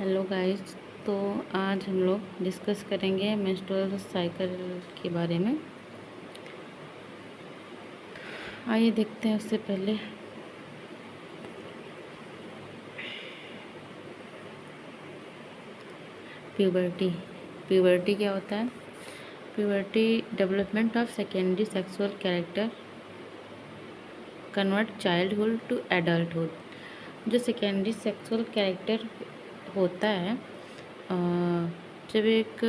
Hello guys. तो आज हम लोग डिस्कस करेंगे मेंस्ट्रुअल साइकिल के बारे में। आइए देखते हैं। उससे पहले प्यूबर्टी प्यूबर्टी क्या होता है? Puberty development of secondary sexual character convert childhood to adulthood. जो सेकेंडरी सेक्सुअल कैरेक्टर होता है, जब एक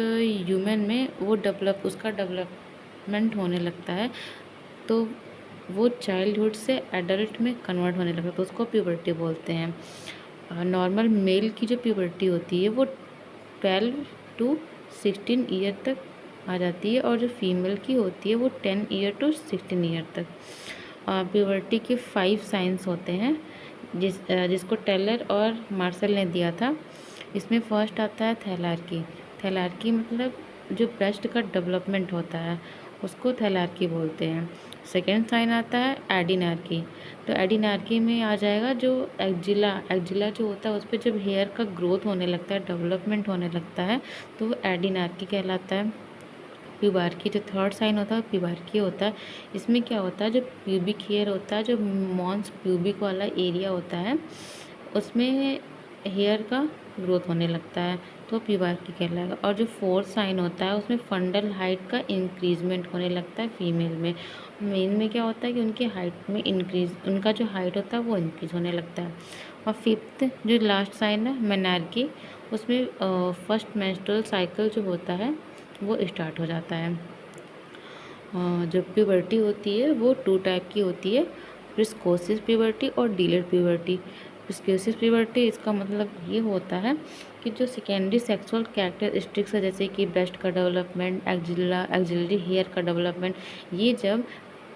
ह्यूमन में वो उसका डेवलपमेंट होने लगता है, तो वो चाइल्डहुड से एडल्ट में कन्वर्ट होने लगता है, तो उसको प्यूबर्टी बोलते हैं। नॉर्मल मेल की जो प्यूबर्टी होती है वो 12 टू 16 ईयर तक आ जाती है, और जो फीमेल की होती है वो 10 ईयर टू 16 ईयर तक। प्यूबर्टी के 5 साइंस होते हैं, जिसको टेलर और मार्शल ने दिया था। इसमें फर्स्ट आता है थैलार्की। थैलार्की मतलब जो ब्रेस्ट का डेवलपमेंट होता है उसको थैलार्की बोलते हैं। सेकेंड साइन आता है एडिनार्की। तो एडिनार्की में आ जाएगा जो एक्जिला जो होता है उस पर जब हेयर का ग्रोथ होने लगता है, डेवलपमेंट होने लगता है, तो वो एडिनार्की कहलाता है। प्यूबार्की जो थर्ड साइन होता है प्यूबार्की होता है। इसमें क्या होता है, जो प्यूबिक हेयर होता है, जो मॉन्स प्यूबिक वाला एरिया होता है, उसमें हेयर का ग्रोथ होने लगता है, तो प्यूबार्की कहलाएगा। और जो फोर्थ साइन होता है उसमें फंडल हाइट का इंक्रीजमेंट होने लगता है फीमेल में। मेल में क्या होता है कि उनकी हाइट में उनका जो हाइट होता है वो इंक्रीज होने लगता है। और फिफ्थ जो लास्ट साइन है मेनार्की, उसमें फर्स्ट मेंस्ट्रुअल साइकिल जो होता है वो स्टार्ट हो जाता है। जो प्यूबर्टी होती है वो 2 टाइप की होती है, प्रिस्कोसिस प्यूबर्टी और डिलेड प्यूबर्टी। प्रिस्कोसिस प्यूबर्टी इसका मतलब ये होता है कि जो सेकेंडरी सेक्सुअल कैरेक्टरिस्टिक्स है, जैसे कि ब्रेस्ट का डेवलपमेंट, एक्जिलरी हेयर का डेवलपमेंट, ये जब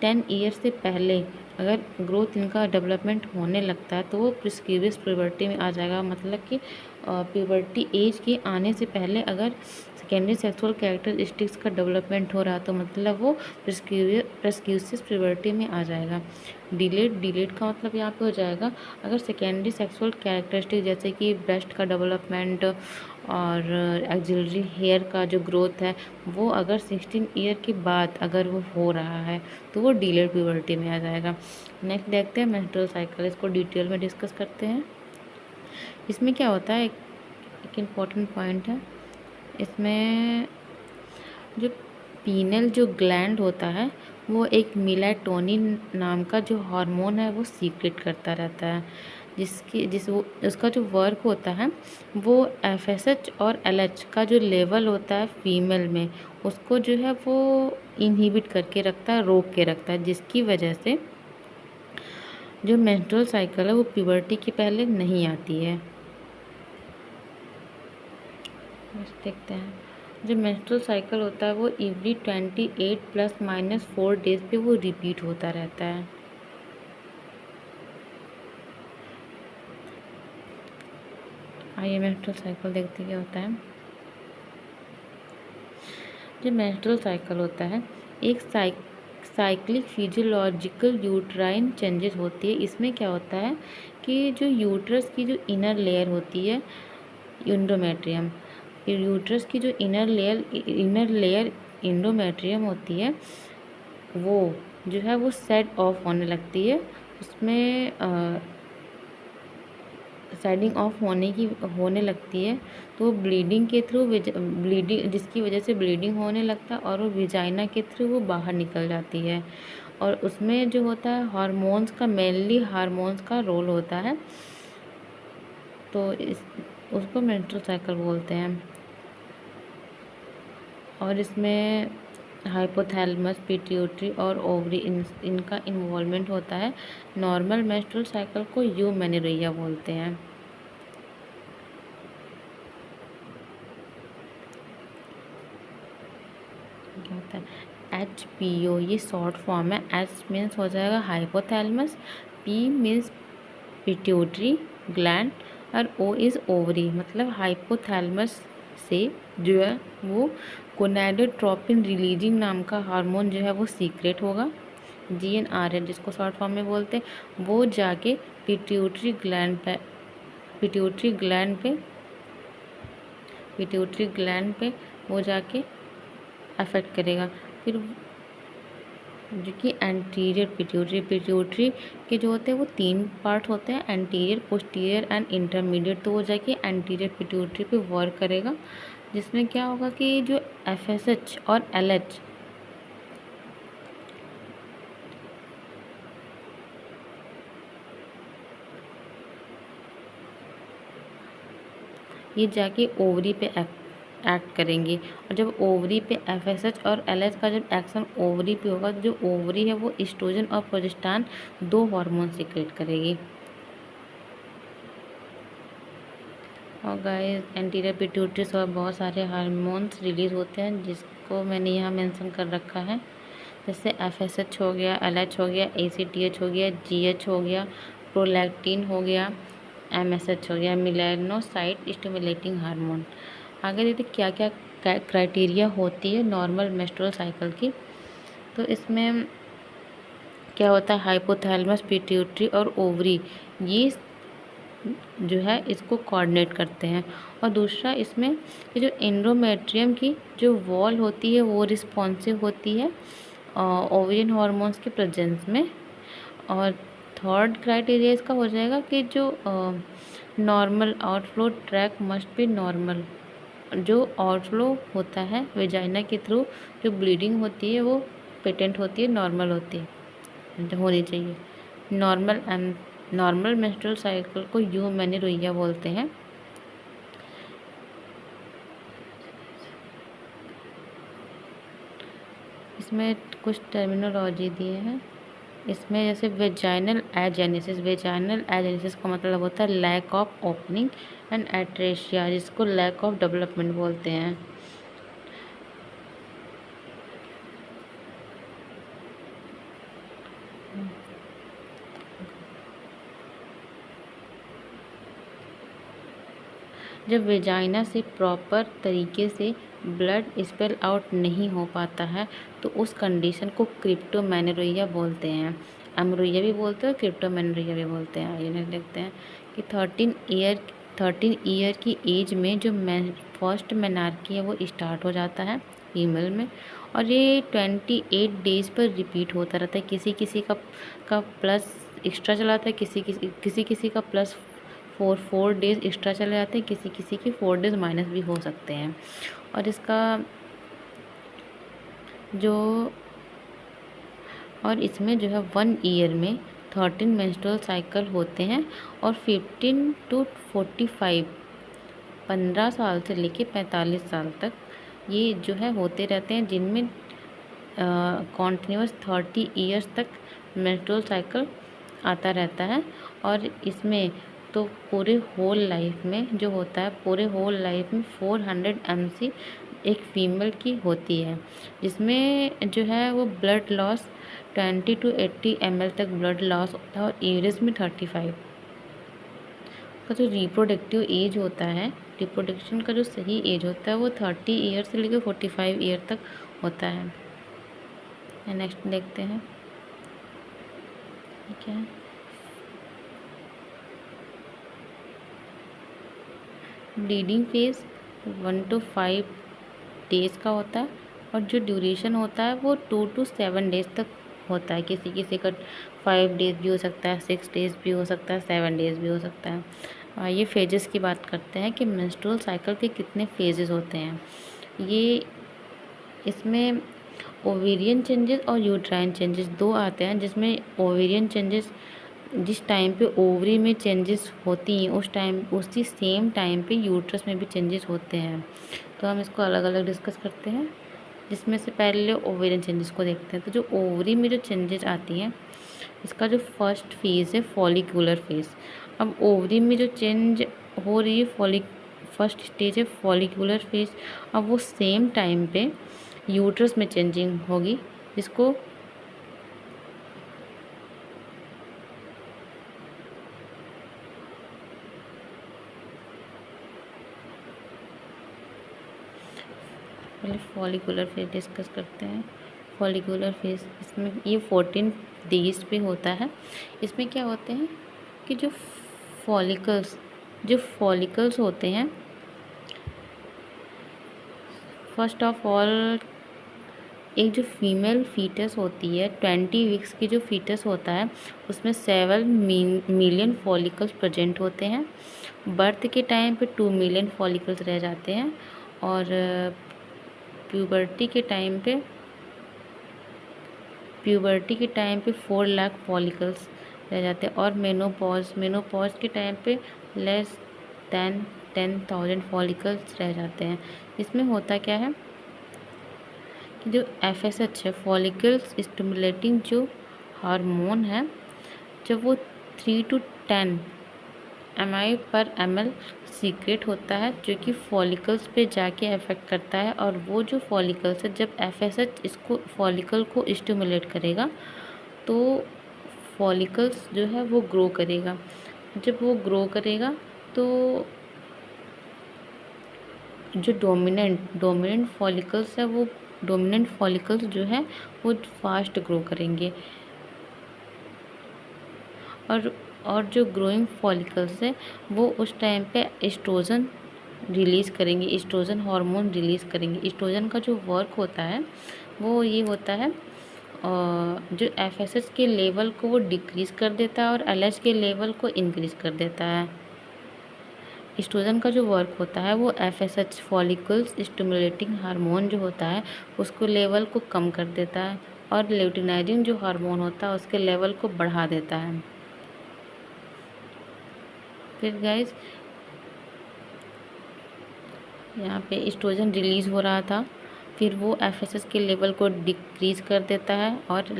10 ईयर से पहले अगर ग्रोथ इनका डेवलपमेंट होने लगता है तो वो प्रिस्क्यूबियस प्यूबर्टी में आ जाएगा। मतलब कि प्यूबर्टी एज के आने से पहले अगर सेकेंडरी सेक्सुअल कैरेक्टरिस्टिक्स का डेवलपमेंट हो रहा तो मतलब वो प्रिस्क्यूसिस प्यूबर्टी में आ जाएगा। डिलेड का मतलब यहाँ पे हो जाएगा अगर सेकेंडरी सेक्सुअल कैरेक्टरिस्टिक जैसे कि ब्रेस्ट का डेवलपमेंट और एक्जिलरी हेयर का जो ग्रोथ है वो अगर 16 ईयर के बाद अगर वो हो रहा है तो वो डिलेड प्यूबर्टी में आ जाएगा। नेक्स्ट देखते हैं मेंस्ट्रुअल साइकिल। इसको डिटेल में डिस्कस करते हैं। इसमें क्या होता है, एक इम्पॉर्टेंट पॉइंट है इसमें, जो पीनल जो ग्लैंड होता है वो एक मेलाटोनिन नाम का जो हार्मोन है वो सीक्रेट करता रहता है, उसका जो वर्क होता है वो एफएसएच और एलएच का जो लेवल होता है फीमेल में उसको जो है वो इनहिबिट करके रखता है, रोक के रखता है, जिसकी वजह से जो मेंस्ट्रुअल साइकिल है वो प्यूबर्टी के पहले नहीं आती है। देखते हैं। जो मेंस्ट्रुअल साइकिल होता है वो एवरी 28 प्लस माइनस 4 डेज पे वो रिपीट होता रहता है। आइए मेंस्ट्रुअल साइकिल देखते क्या होता है। जो मेंस्ट्रुअल साइकिल होता है एक साइक्लिक फिजियोलॉजिकल यूट्राइन चेंजेस होती है। इसमें क्या होता है कि जो यूट्रस की जो इनर लेयर होती है एंडोमेट्रियम, यूट्रस की जो इनर लेयर एंडोमेट्रियम होती है वो जो है वो सेट ऑफ होने लगती है। उसमें सेडिंग ऑफ होने लगती है, तो ब्लीडिंग के थ्रू ब्लीडिंग जिसकी वजह से ब्लीडिंग होने लगता है और वो विजाइना के थ्रू वो बाहर निकल जाती है। और उसमें जो होता है हार्मोन्स का, मेनली हार्मोन्स का रोल होता है, तो उसको मेंस्ट्रुअल साइकिल बोलते हैं। और इसमें हाइपोथैलेमस, पिट्यूटरी और ओवरी इनका इन्वॉल्वमेंट होता है। नॉर्मल मेंस्ट्रुअल साइकिल को यूमेनोरेया बोलते हैं। क्या होता है HPO, ये शॉर्ट फॉर्म है। H मीन्स हो जाएगा hypothalamus, P means pituitary gland और O इज़ ओवरी। मतलब हाइपोथैलेमस से जो है वो गोनाडोट्रोपिन रिलीजिंग नाम का हार्मोन जो है वो सीक्रेट होगा, GnRH जिसको शॉर्ट फॉर्म में बोलते हैं, वो जाके पिट्यूटरी ग्लैंड पे पिट्यूटरी ग्लैंड पे वो जाके अफेक्ट करेगा। फिर जो कि एंटीरियर पिट्यूटरी के जो होते हैं वो 3 पार्ट होते हैं, एंटीरियर, पोस्टीरियर एंड इंटरमीडिएट। तो वो जाके एंटीरियर पिट्यूटरी पे वर्क करेगा, जिसमें क्या होगा कि जो FSH और LH ये जाके ओवरी पे एक्ट करेंगे। और जब ओवरी पे FSH और LH का जब एक्शन ओवरी पे होगा तो जो ओवरी है वो एस्ट्रोजन और प्रोजेस्टेरोन 2 हार्मोन सीक्रेट करेगी। और गाइस एंटीरियर पिट्यूटरी से और बहुत सारे हार्मोन्स रिलीज होते हैं, जिसको मैंने यहाँ मेंशन कर रखा है। जैसे FSH हो गया, LH हो गया, ACTH हो गया, GH हो गया, प्रोलैक्टिन हो गया, MSH हो गया, मेलानोसाइट स्टिमुलेटिंग हार्मोन। आगे देखते क्या क्या क्राइटेरिया होती है नॉर्मल मेंस्ट्रुअल साइकिल की। तो इसमें क्या होता है, हाइपोथैलेमस, पिट्यूटरी और ओवरी ये जो है इसको कोऑर्डिनेट करते हैं। और दूसरा इसमें ये जो एंडोमेट्रियम की जो वॉल होती है वो रिस्पॉन्सिव होती है ओवेरियन हॉर्मोन्स के प्रेजेंस में। और थर्ड क्राइटेरिया इसका हो जाएगा कि जो normal outflow track must be normal. जो आउटफ्लो होता है वेजाइना के थ्रू जो ब्लीडिंग होती है वो पेटेंट होती है, नॉर्मल होती है, होनी चाहिए। नॉर्मल मेंस्ट्रुअल साइकिल को यूमेनिरुइया बोलते हैं। इसमें कुछ टर्मिनोलॉजी दिए हैं। इसमें जैसे वेजाइनल एजेनेसिस का मतलब होता है लैक ऑफ ओपनिंग एंड एट्रेशिया, जिसको लैक ऑफ डेवलपमेंट बोलते हैं। जब वेजाइना से प्रॉपर तरीके से ब्लड स्पेल आउट नहीं हो पाता है तो उस कंडीशन को क्रिप्टोमेनोरैया बोलते हैं। अमरोइया भी बोलते हैं और क्रिप्टोमेनोरैया भी बोलते हैं। आइए देखते हैं कि 13 ईयर की एज में जो फर्स्ट मेनार्की है वो स्टार्ट हो जाता है फीमेल में, और ये 28 डेज पर रिपीट होता रहता है। किसी किसी का प्लस एक्स्ट्रा चलाता है, किसी किसी का प्लस 4 डेज एक्स्ट्रा चले जाते हैं, किसी किसी के 4 डेज माइनस भी हो सकते हैं। और इसका जो और इसमें जो है 1 ईयर में 13 मेंस्ट्रुअल साइकिल होते हैं और 15 to 45 15 साल से लेके 45 साल तक ये जो है होते रहते हैं, जिनमें कॉन्टिन्यूस 30 ईयर्स तक मेंस्ट्रुअल साइकिल आता रहता है। और इसमें तो पूरे होल लाइफ में जो होता है, पूरे होल लाइफ में 400 mc एक फीमेल की होती है, जिसमें जो है वो ब्लड लॉस 20 to 80 ml तक ब्लड लॉस होता है। और एवरेज में 35 का जो रिप्रोडक्टिव एज होता है, रिप्रोडक्शन का जो सही एज होता है वो 30 ईयर से लेकर 45 ईयर तक होता है। नेक्स्ट देखते हैं ठीक है। ब्लीडिंग फेज 1 to 5 डेज का होता है और जो ड्यूरेशन होता है वो 2 to 7 डेज तक होता है। किसी किसी का 5 डेज भी हो सकता है, 6 डेज भी हो सकता है, 7 डेज भी हो सकता है। ये फेजेस की बात करते हैं कि मेंस्ट्रुअल साइकिल के कितने फेजेस होते हैं। ये इसमें ओवेरियन चेंजेस और यूट्राइन चेंजेस 2 आते हैं, जिसमें ओवेरियन चेंजेस जिस टाइम पे ओवरी में चेंजेस होती हैं उसी सेम टाइम पे यूट्रस में भी चेंजेस होते हैं। तो हम इसको अलग अलग डिस्कस करते हैं, जिसमें से पहले ओवेरियन चेंजेस को देखते हैं। तो जो ओवरी में जो चेंजेस आती हैं, इसका जो फर्स्ट फेज़ है फॉलिकुलर फेज़। अब ओवरी में जो चेंज हो रही है फर्स्ट स्टेज है फॉलिकुलर फेज़। अब वो सेम टाइम पे यूट्रस में चेंजिंग होगी, जिसको पहले फॉलिकुलर फेज डिस्कस करते हैं। फॉलिकुलर फेज इसमें ये 14 डेज पे होता है। इसमें क्या होते हैं कि जो फॉलिकल्स होते हैं फर्स्ट ऑफ ऑल एक जो फीमेल फीटस होती है 20 वीक्स की जो फीटस होता है उसमें 7 मिलियन फॉलिकल्स प्रेजेंट होते हैं। बर्थ के टाइम पे 2 मिलियन फॉलिकल्स रह जाते हैं और प्यूबर्टी के टाइम पे 4 लाख फॉलिकल्स रह जाते हैं और मेनोपॉज के टाइम पे लेस दैन 10,000 फॉलिकल्स रह जाते हैं। इसमें होता क्या है कि जो FSH है, फॉलिकल्स स्टिमुलेटिंग जो हार्मोन है, जब वो 3 to 10 ml/ml सीक्रेट होता है जो कि फॉलिकल्स पे जाके अफेक्ट करता है और वो जो फॉलिकल्स है जब FSH इसको फॉलिकल को स्टिमुलेट करेगा तो फॉलिकल्स जो है वो ग्रो करेगा। जब वो ग्रो करेगा तो जो डोमिनेंट फॉलिकल्स है वो डोमिनेंट फॉलिकल्स जो है वो फास्ट ग्रो करेंगे और जो ग्रोइंग फॉलिकल्स है वो उस टाइम पे एस्ट्रोजन रिलीज़ करेंगे, एस्ट्रोजन हार्मोन रिलीज़ करेंगे। एस्ट्रोजन का जो वर्क होता है वो ये होता है जो FSH के लेवल को वो डिक्रीज़ कर देता है और LH के लेवल को इंक्रीज़ कर देता है। एस्ट्रोजन का जो वर्क होता है वो FSH फॉलिकल्स स्टिमुलेटिंग हार्मोन जो होता है उसको लेवल को कम कर देता है और ल्यूटिनाइजिंग जो हार्मोन होता है उसके लेवल को बढ़ा देता है। फिर गाइस यहाँ पे एस्ट्रोजन रिलीज़ हो रहा था, फिर वो FSH के लेवल को डिक्रीज़ कर देता है और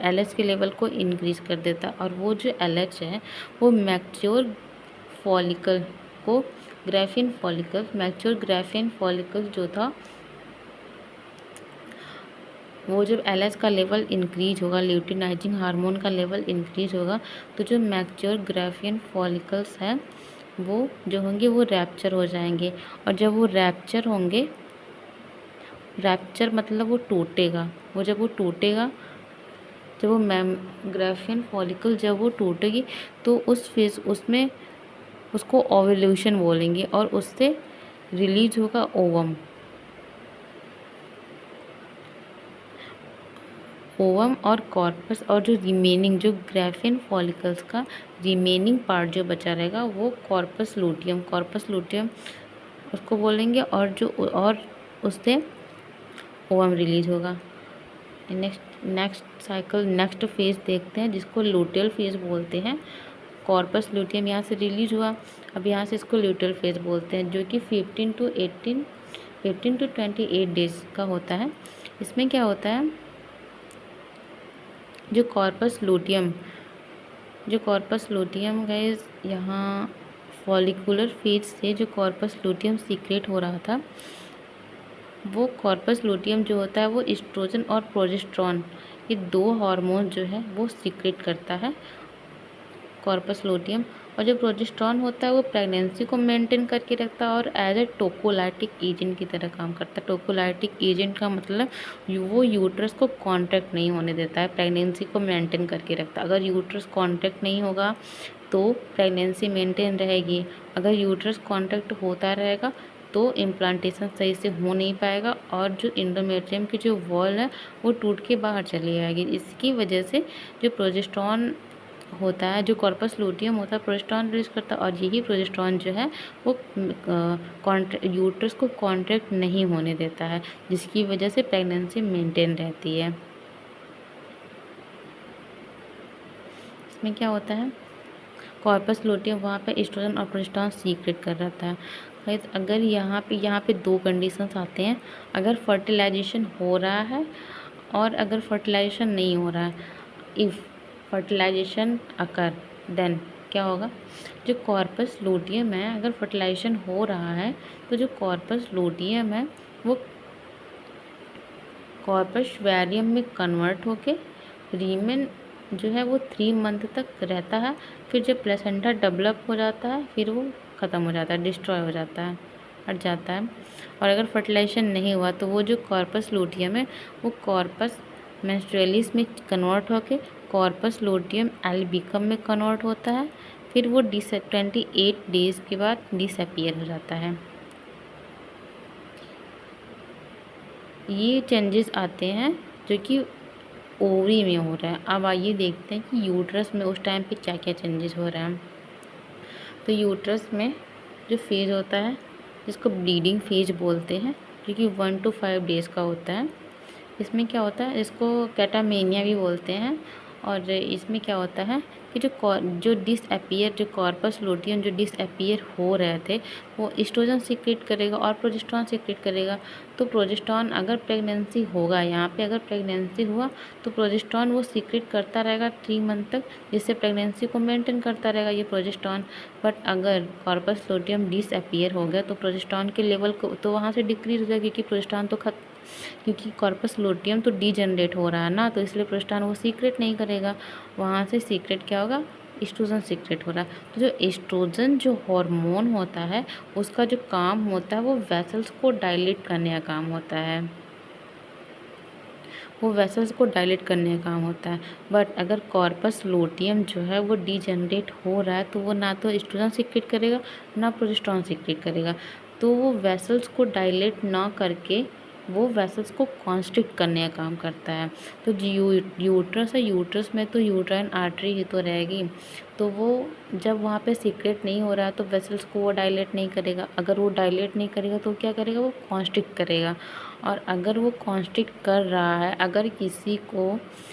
LH के लेवल को इंक्रीज़ कर देता है और वो जो LH है वो मैच्योर फॉलिकल को मैच्योर ग्राफिन फॉलिकल जो था वो जब LH का लेवल इंक्रीज होगा, ल्यूटिनाइजिंग हार्मोन का लेवल इंक्रीज होगा तो जो मैच्योर ग्राफिन फॉलिकल्स हैं वो जो होंगे वो रैप्चर हो जाएंगे और जब वो रैप्चर होंगे, रैप्चर मतलब वो टूटेगा, जब वो टूटेगा, जब वो ग्राफिन फॉलिकल जब वो टूटेगी तो उस फेज उसमें उसको ओव्यूलेशन बोलेंगे और उससे रिलीज होगा ओवम और कॉर्पस और जो रिमेनिंग जो ग्राफिन फॉलिकल्स का रिमेनिंग पार्ट जो बचा रहेगा वो कॉर्पस लूटियम उसको बोलेंगे और उससे ओवम रिलीज होगा। नेक्स्ट फेज देखते हैं जिसको लूटियल फेज बोलते हैं। कॉर्पस लूटियम यहाँ से रिलीज हुआ, अब यहाँ से इसको लूटियल फेज बोलते हैं जो कि 15 to 28 डेज का होता है। इसमें क्या होता है जो कॉर्पस लूटियम गाइस यहाँ फॉलिकुलर फेज से जो कॉर्पस लूटियम सीक्रेट हो रहा था वो कॉर्पस लूटियम जो होता है वो एस्ट्रोजन और प्रोजेस्टेरॉन ये 2 हार्मोन जो है वो सीक्रेट करता है कॉर्पस लूटियम। और जो प्रोजेस्टेरॉन होता है वो प्रेगनेंसी को मेंटेन करके रखता है और एज ए टोकोलाइटिक एजेंट की तरह काम करता है। टोकोलाइटिक एजेंट का मतलब वो यूट्रस को कॉन्ट्रैक्ट नहीं होने देता है, प्रेगनेंसी को मेंटेन करके रखता है। अगर यूट्रस कॉन्ट्रैक्ट नहीं होगा तो प्रेगनेंसी मेंटेन रहेगी, अगर यूट्रस कॉन्ट्रैक्ट होता रहेगा तो इम्प्लांटेशन सही से हो नहीं पाएगा और जो एंडोमेट्रियम की जो वॉल है वो टूट के बाहर चली जाएगी। इसकी वजह से जो प्रोजेस्टेरॉन होता है, जो कॉर्पस लूटियम होता है, प्रोजेस्टेरॉन रिलीज करता है और यही प्रोजेस्टेरॉन जो है वो यूट्रस को कॉन्ट्रैक्ट नहीं होने देता है जिसकी वजह से प्रेगनेंसी मेंटेन रहती है। इसमें क्या होता है कॉर्पस लूटियम वहाँ पे एस्ट्रोजन और प्रोजेस्टेरॉन सीक्रेट कर रहता है। गाइस अगर यहाँ पे 2 कंडीशंस आते हैं, अगर फर्टिलाइजेशन हो रहा है और अगर फर्टिलाइजेशन नहीं हो रहा है। इफ़ फर्टिलाइजेशन अकर देन क्या होगा, जो कॉर्पस लूटियम है अगर फर्टिलाइजेशन हो रहा है तो जो कॉर्पस लूटियम है वो कॉर्पस वैरियम में कन्वर्ट होके रीमेन जो है वो 3 मंथ तक रहता है। फिर जब प्लेसेंटा डेवलप हो जाता है फिर वो ख़त्म हो जाता है, डिस्ट्रॉय हो जाता है, हट जाता है। और अगर फर्टिलाइजेशन नहीं हुआ तो वो जो कॉर्पस लूटियम है वो कॉर्पस मेंस्ट्रुअलिस में कन्वर्ट होके कॉर्पस लूटियम एल्बिकम में कन्वर्ट होता है। फिर वो 28 डेज़ के बाद डिसअपीयर हो जाता है। ये चेंजेस आते हैं जो कि ओवरी में हो रहा है। अब आइए देखते हैं कि यूट्रस में उस टाइम पे क्या क्या चेंजेस हो रहे हैं। तो यूट्रस में जो फेज़ होता है जिसको ब्लीडिंग फेज बोलते हैं, जो कि 1 to 5 डेज़ का होता है। इसमें क्या होता है, इसको कैटामेनिया भी बोलते हैं। और इसमें क्या होता है कि जो डिसअपियर, जो कॉर्पस लूटियम जो डिसअपियर हो रहे थे वो एस्ट्रोजन सीक्रेट करेगा और प्रोजेस्टेरॉन सीक्रेट करेगा। तो प्रोजेस्टेरॉन अगर प्रेगनेंसी होगा, यहाँ पे अगर प्रेगनेंसी हुआ तो प्रोजेस्टेरॉन वो सीक्रेट करता रहेगा 3 मंथ तक, जिससे प्रेगनेंसी को मेंटेन करता रहेगा ये प्रोजेस्टेरॉन। बट अगर कॉर्पस लूटियम डिसअपियर हो गया तो प्रोजेस्टेरॉन के लेवल को तो वहाँ से डिक्रीज हो जाएगा, क्योंकि प्रोजेस्टेरॉन तो क्योंकि कॉर्पस लूटियम तो डीजनरेट हो रहा है ना, तो इसलिए प्रोजेस्टेरॉन वो सीक्रेट नहीं करेगा। वहाँ से सीक्रेट क्या होगा, एस्ट्रोजन सीक्रेट हो रहा है। तो जो एस्ट्रोजन जो हार्मोन होता है उसका जो काम होता है वो वेसल्स को डायलेट करने का काम होता है, वो वेसल्स को डायलेट करने का काम होता है। बट अगर कॉर्पस लूटियम जो है वो डीजनरेट हो रहा है तो वो ना तो एस्ट्रोजन सीक्रेट करेगा ना प्रोजेस्टेरॉन सीक्रेट करेगा। तो वो वेसल्स को डायलेट ना करके वो वेसल्स को कॉन्स्ट्रिक्ट करने का काम करता है। तो जो यूट्रस है, यूट्रस में तो यूट्राइन आर्टरी ही तो रहेगी, तो वो जब वहाँ पे सीक्रेट नहीं हो रहा है तो वेसल्स को वो डायलेट नहीं करेगा। अगर वो डायलेट नहीं करेगा तो क्या करेगा, वो कॉन्स्ट्रिक्ट करेगा। और अगर वो कॉन्स्ट्रिक्ट कर रहा है, अगर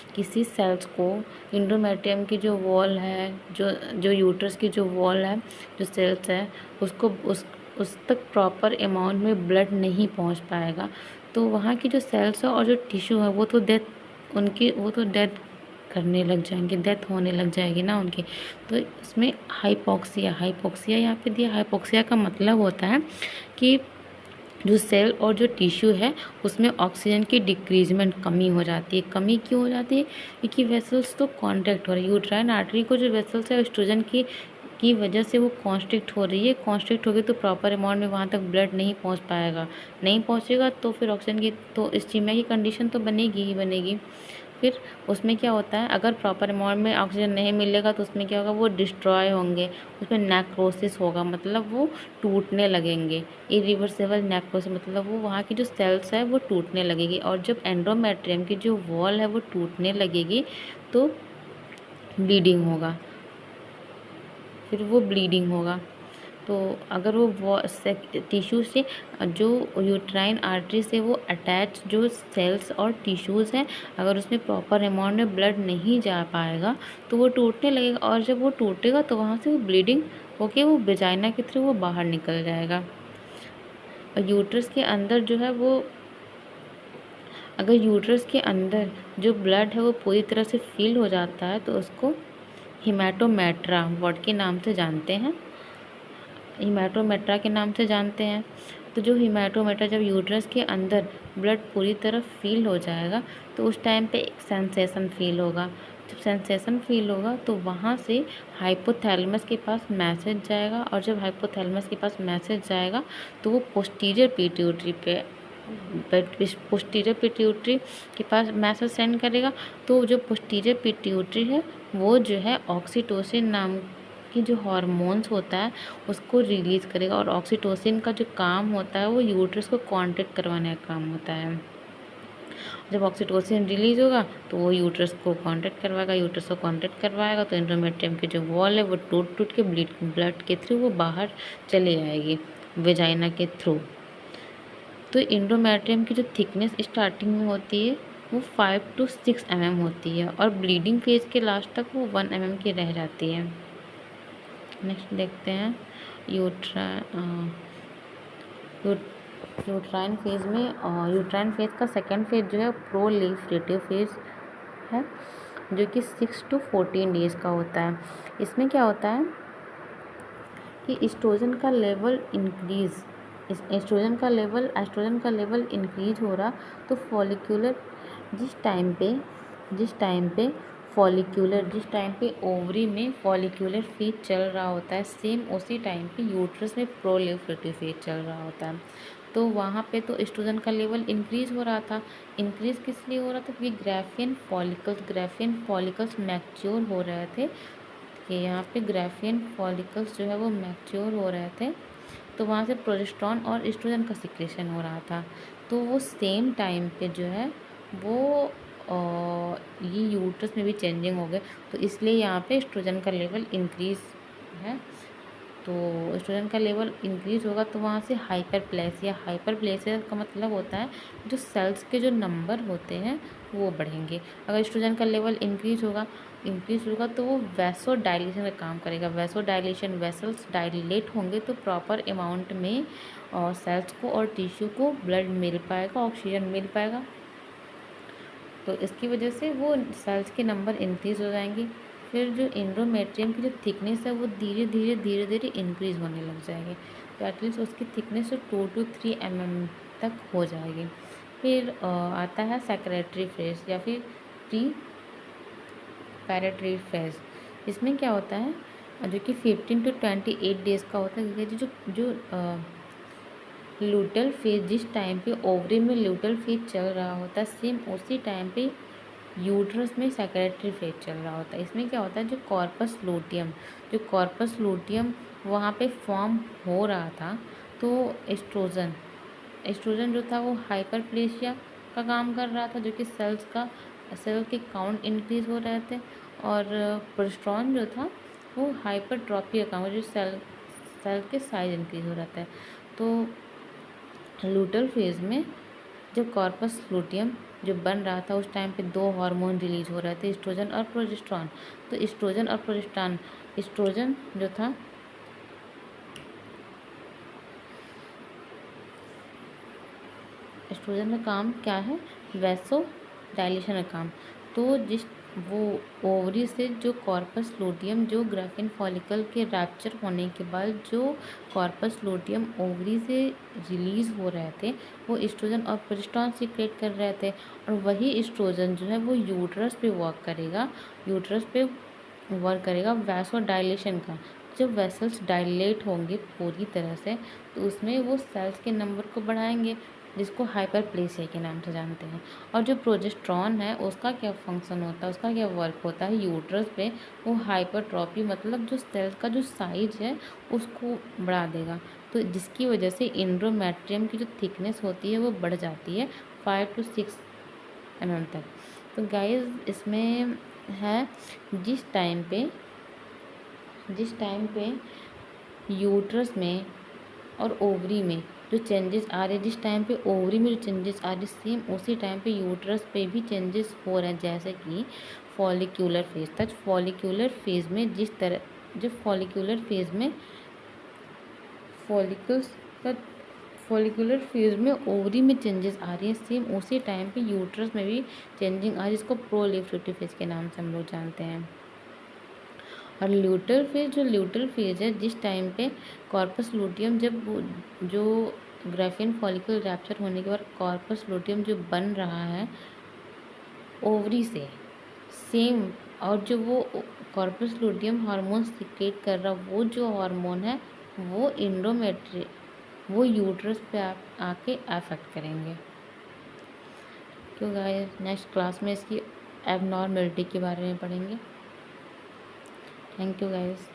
किसी सेल्स को इंडोमेट्रियम की जो वॉल है, जो जो यूट्रस की जो वॉल है, जो सेल्स है, उसको उस तक प्रॉपर अमाउंट में ब्लड नहीं पहुंच पाएगा, तो वहाँ की जो सेल्स है और जो टिश्यू है वो तो डेथ करने लग जाएंगे, डेथ होने लग जाएगी ना उनकी। तो इसमें हाइपोक्सिया यहाँ पे दिया। हाइपोक्सिया का मतलब होता है कि जो सेल और जो टिश्यू है उसमें ऑक्सीजन की डिक्रीजमेंट, कमी हो जाती है। कमी क्यों हो जाती है, क्योंकि वेसल्स तो कॉन्ट्रैक्ट हो रही है। यूट्राइन आर्टरी को जो वेसल्स है एस्ट्रोजन की वजह से वो कॉन्स्ट्रिक्ट हो रही है। कॉन्स्ट्रिक्ट होगी तो प्रॉपर अमाउंट में वहाँ तक ब्लड नहीं पहुँच पाएगा, नहीं पहुँचेगा तो फिर ऑक्सीजन की तो इस्टीमिया की कंडीशन तो बनेगी ही बनेगी। फिर उसमें क्या होता है, अगर प्रॉपर अमाउंट में ऑक्सीजन नहीं मिलेगा तो उसमें क्या होगा, वो डिस्ट्रॉय होंगे, उसमें नेक्रोसिस होगा, मतलब वो टूटने लगेंगे। इरिवर्सिबल नेक्रोसिस मतलब वो वहाँ की जो सेल्स है वो टूटने लगेगी। और जब एंडोमेट्रियम की जो वॉल है वो टूटने लगेगी तो ब्लीडिंग होगा, फिर वो ब्लीडिंग होगा। तो अगर वो टिश्यू से, जो यूट्राइन आर्टरी से वो अटैच जो सेल्स और टिश्यूज़ हैं, अगर उसमें प्रॉपर अमाउंट में ब्लड नहीं जा पाएगा तो वो टूटने लगेगा। और जब वो टूटेगा तो वहाँ से वो ब्लीडिंग होके वो वेजाइना के थ्रू वो बाहर निकल जाएगा। और यूट्रस के अंदर जो है वो, अगर यूट्रस के अंदर जो ब्लड है वो पूरी तरह से फिल हो जाता है तो उसको हिमेटोमेट्रा वर्ड के नाम से जानते हैं, हिमेटोमेट्रा के नाम से जानते हैं। तो जो हिमेटोमेट्रा, जब यूट्रस के अंदर ब्लड पूरी तरह फील हो जाएगा तो उस टाइम पे एक सेंसेशन फील होगा। जब सेंसेशन फील होगा तो वहाँ से हाइपोथैलेमस के पास मैसेज जाएगा, और जब हाइपोथैलेमस के पास मैसेज जाएगा तो वो पोस्टीरियर पिट्यूटरी के पास मैसेज सेंड करेगा। तो जो पोस्टीरियर पिट्यूटरी है वो जो है ऑक्सीटोसिन नाम की जो हार्मोन्स होता है उसको रिलीज़ करेगा। और ऑक्सीटोसिन का जो काम होता है वो यूट्रस को कॉन्ट्रैक्ट करवाने का काम होता है। जब ऑक्सीटोसिन रिलीज होगा तो वो यूट्रस को कॉन्ट्रैक्ट करवाएगा, यूट्रस को कॉन्ट्रैक्ट करवाएगा तो एंडोमेट्रियम की जो वॉल है वो टूट टूट के ब्लड के थ्रू वो बाहर चली आएगी वेजाइना के थ्रू। तो एंडोमेट्रियम की जो थिकनेस स्टार्टिंग में होती है वो 5 to 6 mm होती है, और ब्लीडिंग फेज के लास्ट तक वो 1 mm की रह जाती है। नेक्स्ट देखते हैं यूट्राइन फेज में। यूट्राइन फेज का सेकेंड फेज जो है प्रोलिफरेटिव फेज है, जो कि 6 to 14 डेज का होता है। इसमें क्या होता है कि एस्ट्रोजन का लेवल एस्ट्रोजन का लेवल इंक्रीज हो रहा, तो फॉलिक्यूलर जिस टाइम पे ओवरी में फॉलिक्यूलर फेज चल रहा होता है, सेम उसी टाइम पे यूट्रस में प्रोलिफरेटिव फेज चल रहा होता है। तो वहाँ पे तो एस्ट्रोजन का लेवल इंक्रीज हो रहा था। इंक्रीज किस लिए हो रहा था, क्योंकि ग्राफियन फॉलिकल्स मैच्योर हो रहे थे, कि यहाँ पे ग्राफियन फॉलिकल्स जो है वो मैच्योर हो रहे थे। तो वहाँ से प्रोजेस्टेरॉन और एस्ट्रोजन का सिक्रेशन हो रहा था। तो वो सेम टाइम पे जो है वो ये यूट्रस में भी चेंजिंग हो गए, तो इसलिए यहाँ पे एस्ट्रोजन का लेवल इंक्रीज़ है। तो एस्ट्रोजन का लेवल इंक्रीज़ होगा तो वहाँ से हाइपरप्लेसिया का मतलब होता है जो सेल्स के जो नंबर होते हैं वो बढ़ेंगे। अगर एस्ट्रोजन का लेवल इंक्रीज़ होगा तो वो वैसो डायलेशन का काम करेगा। वैसो डायलेशन, वेसल्स डायलेट होंगे तो प्रॉपर अमाउंट में और सेल्स को और टिश्यू को ब्लड मिल पाएगा, ऑक्सीजन मिल पाएगा। तो इसकी वजह से वो सेल्स के नंबर इंक्रीज़ हो जाएंगे। फिर जो एंडोमेट्रियम की जो थिकनेस है वो धीरे धीरे इंक्रीज़ होने लग जाएगी। तो एटलीस्ट उसकी थिकनेस 2 to 3 mm तक हो जाएगी। फिर आता है सेक्रेटरी फेज या फिर प्री पैराट्री फेज। इसमें क्या होता है, जो कि 15 to 28 डेज़ का होता है। जो जो लूटल फेज जिस टाइम पे ओवरी में लूटल फेज चल रहा होता है, सेम उसी टाइम पे यूट्रस में सेक्रेटरी फेज चल रहा होता है। इसमें क्या होता है, जो कॉर्पस लूटियम वहाँ पे फॉर्म हो रहा था, तो एस्ट्रोजन जो था वो हाइपरप्लेसिया का काम कर रहा था, जो कि सेल के काउंट इंक्रीज हो रहे थे। और प्रोजेस्टेरॉन जो था वो हाइपरट्रॉफी का काम, जो सेल के साइज इंक्रीज हो रहा था। तो लूटल फेज में जब कॉर्पस लूटियम जो बन रहा था उस टाइम पे 2 हार्मोन रिलीज हो रहे थे, एस्ट्रोजन और प्रोजेस्टेरॉन। तो एस्ट्रोजन जो था एस्ट्रोजन का काम क्या है, वैसो डायलेशन का काम। तो वो ओवरी से जो कॉर्पस लूटियम, जो ग्राफिन फॉलिकल के रैप्चर होने के बाद जो कॉर्पस लूटियम ओवरी से रिलीज़ हो रहे थे, वो एस्ट्रोजन और प्रोजेस्टेरॉन सीक्रेट कर रहे थे। और वही एस्ट्रोजन जो है वो यूट्रस पे वर्क करेगा वैसो डायलेशन का। जब वेसल्स डायलेट होंगे पूरी तरह से, तो उसमें वो सेल्स के नंबर को बढ़ाएंगे, जिसको हाइपरप्लेसिया के नाम से जानते हैं। और जो प्रोजेस्टेरॉन है उसका क्या फंक्शन होता है, उसका क्या वर्क होता है यूट्रस पे, वो हाइपरट्रॉफी मतलब जो सेल्स का जो साइज है उसको बढ़ा देगा। तो जिसकी वजह से एंडोमेट्रियम की जो थिकनेस होती है वो बढ़ जाती है 5 to 6 mm तक। तो गाइस इसमें है जिस टाइम पे यूट्रस में और ओवरी में जो चेंजेस आ रहे हैं, जिस टाइम पे ओवरी में जो चेंजेस आ रहे हैं, सेम उसी टाइम पे यूट्रस पे भी चेंजेस हो रहे हैं। जैसे कि फॉलिक्यूलर फेज था, फॉलिक्यूलर फेज में जिस तरह जब फॉलिक्यूलर फेज में ओवरी में चेंजेस आ रही हैं, सेम उसी टाइम पे यूट्रस में भी चेंजिंग आ रही है, जिसको प्रोलिफरेटिव फेज के नाम से हम लोग जानते हैं। और ल्यूटल फेज है जिस टाइम पे कॉर्पस लूटियम जो ग्राफिन फॉलिकल रैप्चर होने के बाद कॉर्पस लूटियम जो बन रहा है ओवरी से, सेम। और जो वो कॉर्पस लूटियम हार्मोन सिक्रेट कर रहा, वो जो हार्मोन है वो यूट्रस पे आके अफेक्ट करेंगे। क्यों गाइस, नेक्स्ट क्लास में इसकी एबनॉर्मेलिटी के बारे में पढ़ेंगे। Thank you guys.